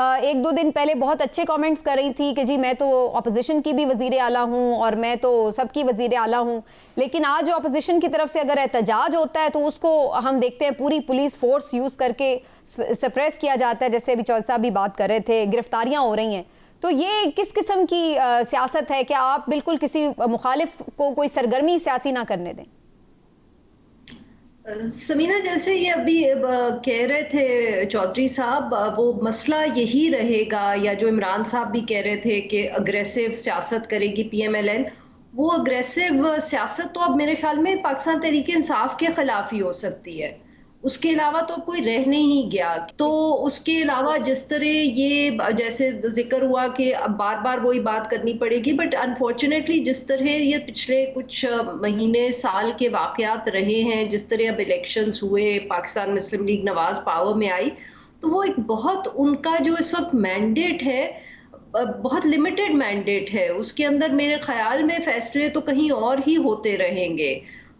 ایک دو دن پہلے بہت اچھے کامنٹس کر رہی تھی کہ جی میں تو اپوزیشن کی بھی وزیر اعلیٰ ہوں اور میں تو سب کی وزیر اعلیٰ ہوں، لیکن آج اپوزیشن کی طرف سے اگر احتجاج ہوتا ہے تو اس کو ہم دیکھتے ہیں پوری پولیس فورس یوز کر کے سپریس کیا جاتا ہے، جیسے ابھی چودھری صاحب بھی بات کر رہے تھے، گرفتاریاں ہو رہی ہیں. تو یہ کس قسم کی سیاست ہے کہ آپ بالکل کسی مخالف کو کوئی سرگرمی سیاسی نہ کرنے دیں؟ سمیرہ، جیسے یہ ابھی کہہ رہے تھے چودھری صاحب، وہ مسئلہ یہی رہے گا، یا جو عمران صاحب بھی کہہ رہے تھے کہ اگریسو سیاست کرے گی پی ایم ایل این، وہ اگریسو سیاست تو اب میرے خیال میں پاکستان تحریک انصاف کے خلاف ہی ہو سکتی ہے، اس کے علاوہ تو کوئی رہ نہیں گیا. تو اس کے علاوہ جس طرح یہ جیسے ذکر ہوا کہ اب بار بار وہی بات کرنی پڑے گی، بٹ انفارچونیٹلی جس طرح یہ پچھلے کچھ مہینے سال کے واقعات رہے ہیں، جس طرح اب الیکشنز ہوئے، پاکستان مسلم لیگ نواز پاور میں آئی، تو وہ ایک بہت ان کا جو اس وقت مینڈیٹ ہے بہت لمیٹڈ مینڈیٹ ہے، اس کے اندر میرے خیال میں فیصلے تو کہیں اور ہی ہوتے رہیں گے.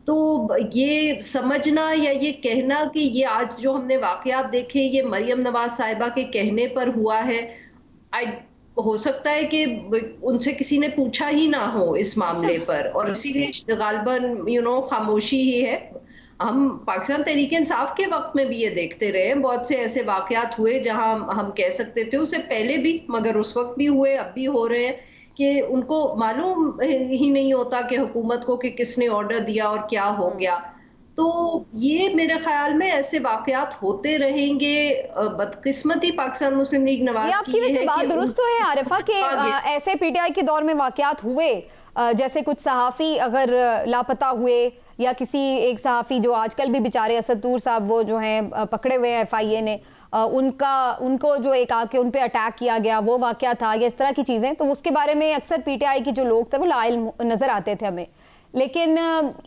تو یہ سمجھنا یا یہ کہنا کہ یہ آج جو ہم نے واقعات دیکھے یہ مریم نواز صاحبہ کے کہنے پر ہوا ہے، ہو سکتا ہے کہ ان سے کسی نے پوچھا ہی نہ ہو اس معاملے پر، اور اسی لیے غالباً خاموشی ہی ہے. ہم پاکستان تحریک انصاف کے وقت میں بھی یہ دیکھتے رہے، بہت سے ایسے واقعات ہوئے جہاں ہم کہہ سکتے تھے، اس سے پہلے بھی، مگر اس وقت بھی ہوئے، اب بھی ہو رہے ہیں، کہ ان کو معلوم ہی نہیں ہوتا کہ حکومت کو کہ کس نے آرڈر دیا اور کیا ہو گیا. تو یہ میرے خیال میں ایسے واقعات ہوتے رہیں گے. بدقسمتی پاکستان مسلم لیگ نواز آپ کی ویسے بات درست تو ہے عارفہ کہ ایسے پی ٹی آئی کے دور میں واقعات ہوئے، جیسے کچھ صحافی اگر لاپتہ ہوئے، یا کسی ایک صحافی جو آج کل بھی بیچارے اسد طور صاحب وہ جو ہیں پکڑے ہوئے ہیں ایف آئی اے نے، ان کو جو ایک آ کے ان پہ اٹیک کیا گیا وہ واقعہ تھا، یا اس طرح کی چیزیں، تو اس کے بارے میں اکثر پی ٹی آئی کی جو لوگ تھے وہ لا علم نظر آتے تھے ہمیں. لیکن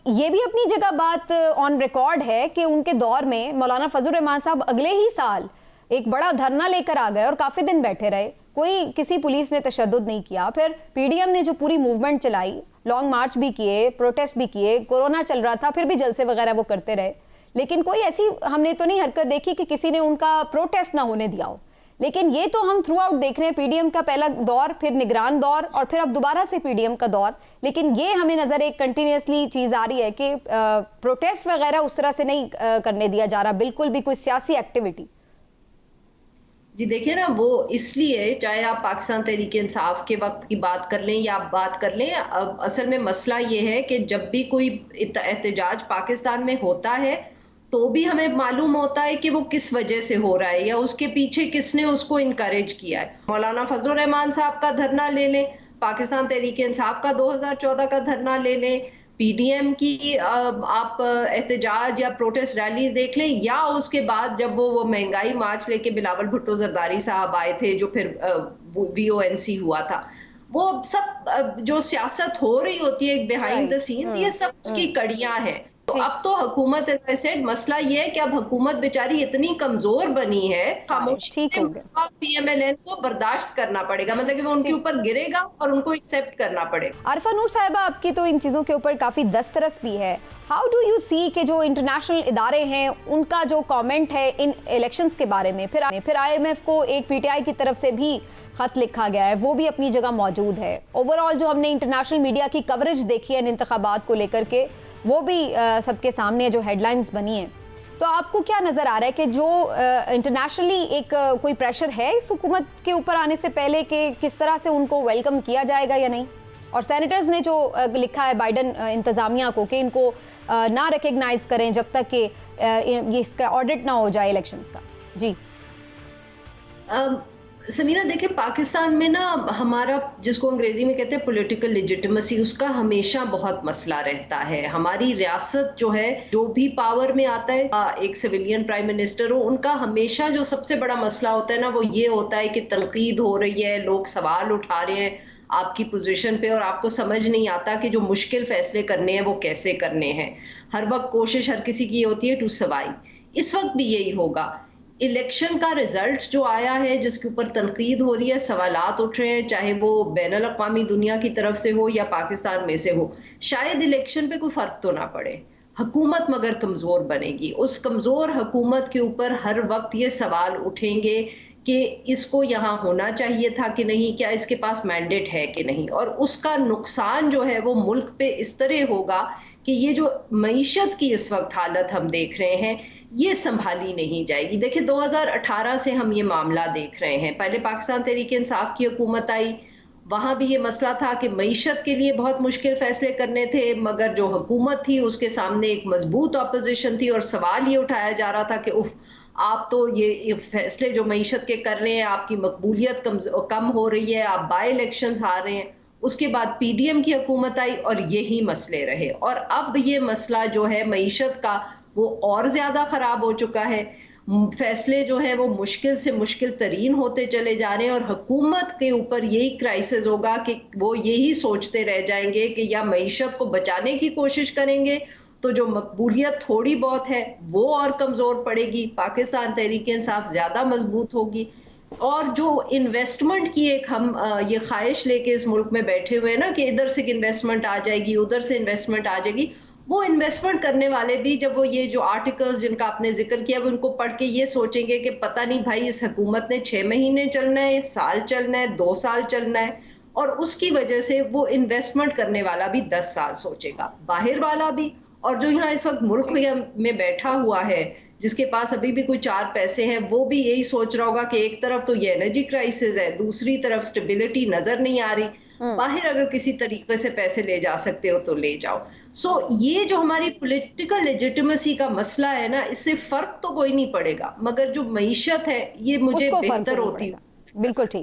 یہ بھی اپنی جگہ بات آن ریکارڈ ہے کہ ان کے دور میں مولانا فضل الرحمان صاحب اگلے ہی سال ایک بڑا دھرنا لے کر آ گئے اور کافی دن بیٹھے رہے، کوئی کسی پولیس نے تشدد نہیں کیا. پھر پی ڈی ایم نے جو پوری موومنٹ چلائی، لانگ مارچ بھی کیے، پروٹیسٹ بھی کیے، کورونا چل رہا تھا پھر بھی جلسے وغیرہ وہ کرتے رہے، لیکن کوئی ایسی ہم نے تو نہیں حرکت دیکھی کہ کسی نے ان کا پروٹیسٹ نہ ہونے دیا ہو. لیکن یہ تو ہم تھرو آؤٹ دیکھ رہے ہیں، پی ڈی ایم کا پہلا دور، پھر نگران دور، اور پھر اب دوبارہ سے پی ڈی ایم کا دور. لیکن یہ ہمیں نظر ایک کنٹینیوسلی چیز آ رہی ہے کہ پروٹیسٹ وغیرہ اس طرح سے نہیں کرنے دیا جا رہا، بالکل بھی کوئی سیاسی ایکٹیویٹی. جی دیکھیں نا، وہ اس لیے چاہے آپ پاکستان تحریک انصاف کے وقت کی بات کر لیں یا آپ بات کر لیں، اصل میں مسئلہ یہ ہے کہ جب بھی کوئی احتجاج پاکستان میں ہوتا ہے تو بھی ہمیں معلوم ہوتا ہے کہ وہ کس وجہ سے ہو رہا ہے یا اس کے پیچھے کس نے اس کو انکریج کیا ہے. مولانا فضل الرحمان صاحب کا دھرنا لے لیں، پاکستان تحریک انصاف کا 2014 کا دھرنا لے لیں، پی ڈی ایم کی آپ احتجاج یا پروٹیسٹ ریلیز دیکھ لیں، یا اس کے بعد جب وہ مہنگائی مارچ لے کے بلاول بھٹو زرداری صاحب آئے تھے جو پھر وی او این سی ہوا تھا، وہ سب جو سیاست ہو رہی ہوتی ہے ایک بیہائنڈ دا سینز، یہ سب اس کی کڑیاں ہیں. تو اب تو حکومت مسئلہ یہ ہے کہ اب حکومت بیچاری اتنی کمزور بنی ہے، خاموشی سے پی ایم ایل این کو برداشت کرنا پڑے گا، مطلب کہ وہ ان کے اوپر گرے گا اور ان کو ایکسیپٹ کرنا پڑے گا. عارفہ نور صاحبہ، آپ کی تو ان چیزوں کے اوپر کافی دسترس بھی ہے. ہاؤ ڈو یو سی کہ جو انٹرنیشنل ادارے ہیں ان کا جو کامنٹ ہے ان الیکشنز کے بارے میں، پھر آئی ایم ایف کو ایک پی ٹی آئی کی طرف سے بھی خط لکھا گیا ہے، وہ بھی اپنی جگہ موجود ہے. اوور آل جو ہم نے انٹرنیشنل میڈیا کی کوریج دیکھی ہے ان انتخابات کو لے کر کے، وہ بھی سب کے سامنے جو ہیڈ لائنز بنی ہیں. تو آپ کو کیا نظر آ رہا ہے کہ جو انٹرنیشنلی ایک کوئی پریشر ہے اس حکومت کے اوپر آنے سے پہلے کہ کس طرح سے ان کو ویلکم کیا جائے گا یا نہیں؟ اور سینیٹرز نے جو لکھا ہے بائیڈن انتظامیہ کو کہ ان کو نہ ریکگنائز کریں جب تک کہ اس کا آڈٹ نہ ہو جائے الیکشنز کا. جی سمیرہ، دیکھیں پاکستان میں نا ہمارا جس کو انگریزی میں کہتے ہیں پولیٹیکل لیجیٹیمیسی، اس کا ہمیشہ بہت مسئلہ رہتا ہے. ہماری ریاست جو ہے، جو بھی پاور میں آتا ہے، ایک سویلین پرائم منسٹر ہو، ان کا ہمیشہ جو سب سے بڑا مسئلہ ہوتا ہے نا، وہ یہ ہوتا ہے کہ تنقید ہو رہی ہے، لوگ سوال اٹھا رہے ہیں آپ کی پوزیشن پہ، اور آپ کو سمجھ نہیں آتا کہ جو مشکل فیصلے کرنے ہیں وہ کیسے کرنے ہیں. ہر وقت کوشش ہر کسی کی ہوتی ہے ٹو سروائیو. اس وقت بھی یہی ہوگا. الیکشن کا رزلٹ جو آیا ہے جس کے اوپر تنقید ہو رہی ہے، سوالات اٹھ رہے ہیں، چاہے وہ بین الاقوامی دنیا کی طرف سے ہو یا پاکستان میں سے ہو، شاید الیکشن پہ کوئی فرق تو نہ پڑے، حکومت مگر کمزور بنے گی. اس کمزور حکومت کے اوپر ہر وقت یہ سوال اٹھیں گے کہ اس کو یہاں ہونا چاہیے تھا کہ نہیں, کیا اس کے پاس مینڈیٹ ہے کہ نہیں, اور اس کا نقصان جو ہے وہ ملک پہ اس طرح ہوگا کہ یہ جو معیشت کی اس وقت حالت ہم دیکھ رہے ہیں یہ سنبھالی نہیں جائے گی. دیکھیں 2018 سے ہم یہ معاملہ دیکھ رہے ہیں. پہلے پاکستان تحریک انصاف کی حکومت آئی, وہاں بھی یہ مسئلہ تھا کہ معیشت کے لیے بہت مشکل فیصلے کرنے تھے, مگر جو حکومت تھی اس کے سامنے ایک مضبوط اپوزیشن تھی, اور سوال یہ اٹھایا جا رہا تھا کہ آپ تو یہ فیصلے جو معیشت کے کر رہے ہیں, آپ کی مقبولیت کم ہو رہی ہے, آپ بائی الیکشنز ہار رہے ہیں. اس کے بعد پی ڈی ایم کی حکومت آئی اور یہی مسئلے رہے, اور اب یہ مسئلہ جو ہے معیشت کا وہ اور زیادہ خراب ہو چکا ہے. فیصلے جو ہیں وہ مشکل سے مشکل ترین ہوتے چلے جا رہے ہیں, اور حکومت کے اوپر یہی کرائسس ہوگا کہ وہ یہی سوچتے رہ جائیں گے کہ یا معیشت کو بچانے کی کوشش کریں گے تو جو مقبولیت تھوڑی بہت ہے وہ اور کمزور پڑے گی, پاکستان تحریک انصاف زیادہ مضبوط ہوگی. اور جو انویسٹمنٹ کی ایک ہم یہ خواہش لے کے اس ملک میں بیٹھے ہوئے ہیں نا کہ ادھر سے انویسٹمنٹ آ جائے گی, ادھر سے انویسٹمنٹ آ جائے گی, وہ انویسٹمنٹ کرنے والے بھی جب وہ یہ جو آرٹیکلز جن کا آپ نے ذکر کیا وہ ان کو پڑھ کے یہ سوچیں گے کہ پتہ نہیں بھائی اس حکومت نے 6 مہینے چلنا ہے, سال چلنا ہے, 2 سال چلنا ہے, اور اس کی وجہ سے وہ انویسٹمنٹ کرنے والا بھی 10 سال سوچے گا, باہر والا بھی, اور جو یہاں اس وقت ملک میں بیٹھا ہوا ہے جس کے پاس ابھی بھی کوئی 4 پیسے ہیں وہ بھی یہی سوچ رہا ہوگا کہ ایک طرف تو یہ انرجی کرائسس ہے, دوسری طرف سٹیبلٹی نظر نہیں آ رہی, باہر اگر کسی طریقے سے پیسے لے جا سکتے ہو تو لے جاؤ. سو یہ جو ہماری پولیٹیکل لیجیٹیمیسی کا مسئلہ ہے نا, اس سے فرق تو کوئی نہیں پڑے گا, مگر جو معیشت ہے یہ مجھے بہتر ہوتی. بالکل ٹھیک.